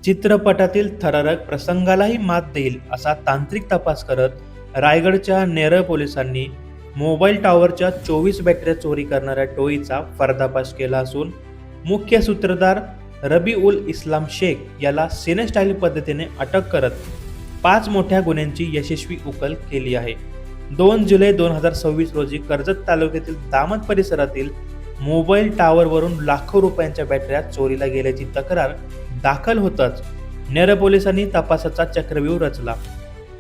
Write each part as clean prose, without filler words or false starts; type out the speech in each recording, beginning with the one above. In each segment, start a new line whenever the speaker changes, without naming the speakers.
चित्रपटातील थरारक प्रसंगालाही मात देईल असा तांत्रिक तपास करत रायगडच्या नेरळ पोलिसांनी मोबाईल टॉवरच्या 24 बॅटऱ्या चोरी करणाऱ्या टोळीचा पर्दाफाश केला असून मुख्य सूत्रधार रबी उल इस्लाम शेख याला सिने पद्धतीने अटक करत 5 मोठ्या गुन्ह्यांची यशस्वी उकल केली आहे. 2 जुलै 2026 रोजी कर्जत तालुक्यातील दामत परिसरातील मोबाईल टॉवरवरून लाखो रुपयांच्या बॅटऱ्या चोरीला गेल्याची तक्रार दाखल होताच नेरळ पोलिसांनी तपासाचा चक्रव्यूह रचला.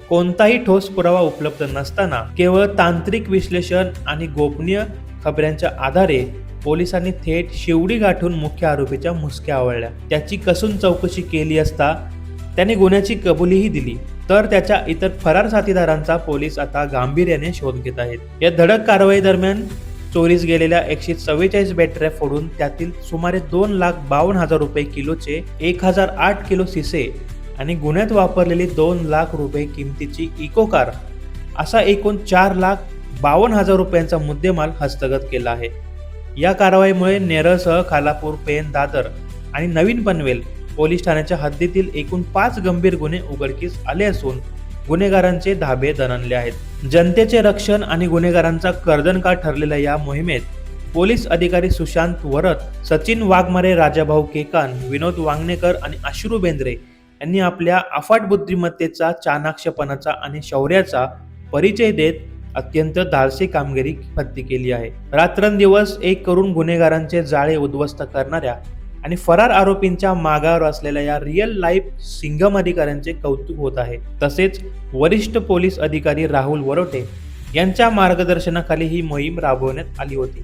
कोणताही ठोस पुरावा उपलब्ध नसताना केवळ तांत्रिक विश्लेषण आणि गोपनीय खबऱ्यांच्या आधारे पोलिसांनी थेट शिवडी गाठून मुख्य आरोपीच्या मुसक्या आवळल्या. त्याची कसून चौकशी केली असता त्याने गुन्ह्याची कबुलीही दिली. तर त्याच्या इतर फरार साथीदारांचा पोलीस आता गांभीर्याने शोध घेत आहेत. या धडक कारवाई दरम्यान चोरीस गेलेल्या 144 बॅटऱ्या फोडून त्यातील सुमारे 2,52,000 रुपये किलोचे 1008 किलो सिसे आणि गुन्ह्यात वापरलेली 2 लाख रुपये किमतीची इको कार असा एकूण 4,52,000 रुपयांचा मुद्देमाल हस्तगत केला आहे. या कारवाईमुळे नेरळसह खालापूर, पेण, दादर आणि नवीन पनवेल पोलीस ठाण्याच्या हद्दीतील एकूण 5 गंभीर गुन्हे उघडकीस आले असून गुन्हेगारांचे धाबे दणाणले आहेत. जनतेचे रक्षण आणि गुन्हेगारांचा कर्दनकाळ ठरलेल्या या मोहिमेत पोलीस अधिकारी सुशांत वरद, सचिन वाघमारे, राजाभाऊ केकान, विनोद वांगणेकर आणि अश्रू बेंद्रे यांनी आपल्या अफाट बुद्धिमत्तेचा, चाणाक्षपणाचा आणि शौर्याचा परिचय देत अत्यंत धाडसी कामगिरी फत्ती केली आहे. रात्रंदिवस एक करून गुन्हेगारांचे जाळे उद्ध्वस्त करणाऱ्या आणि फरार आरोपींच्या मागावर असलेल्या या रिअल लाईफ सिंघम अधिकाऱ्यांचे कौतुक होत आहे. तसेच वरिष्ठ पोलीस अधिकारी राहुल वरोटे यांच्या मार्गदर्शनाखाली ही मोहीम राबवण्यात आली होती.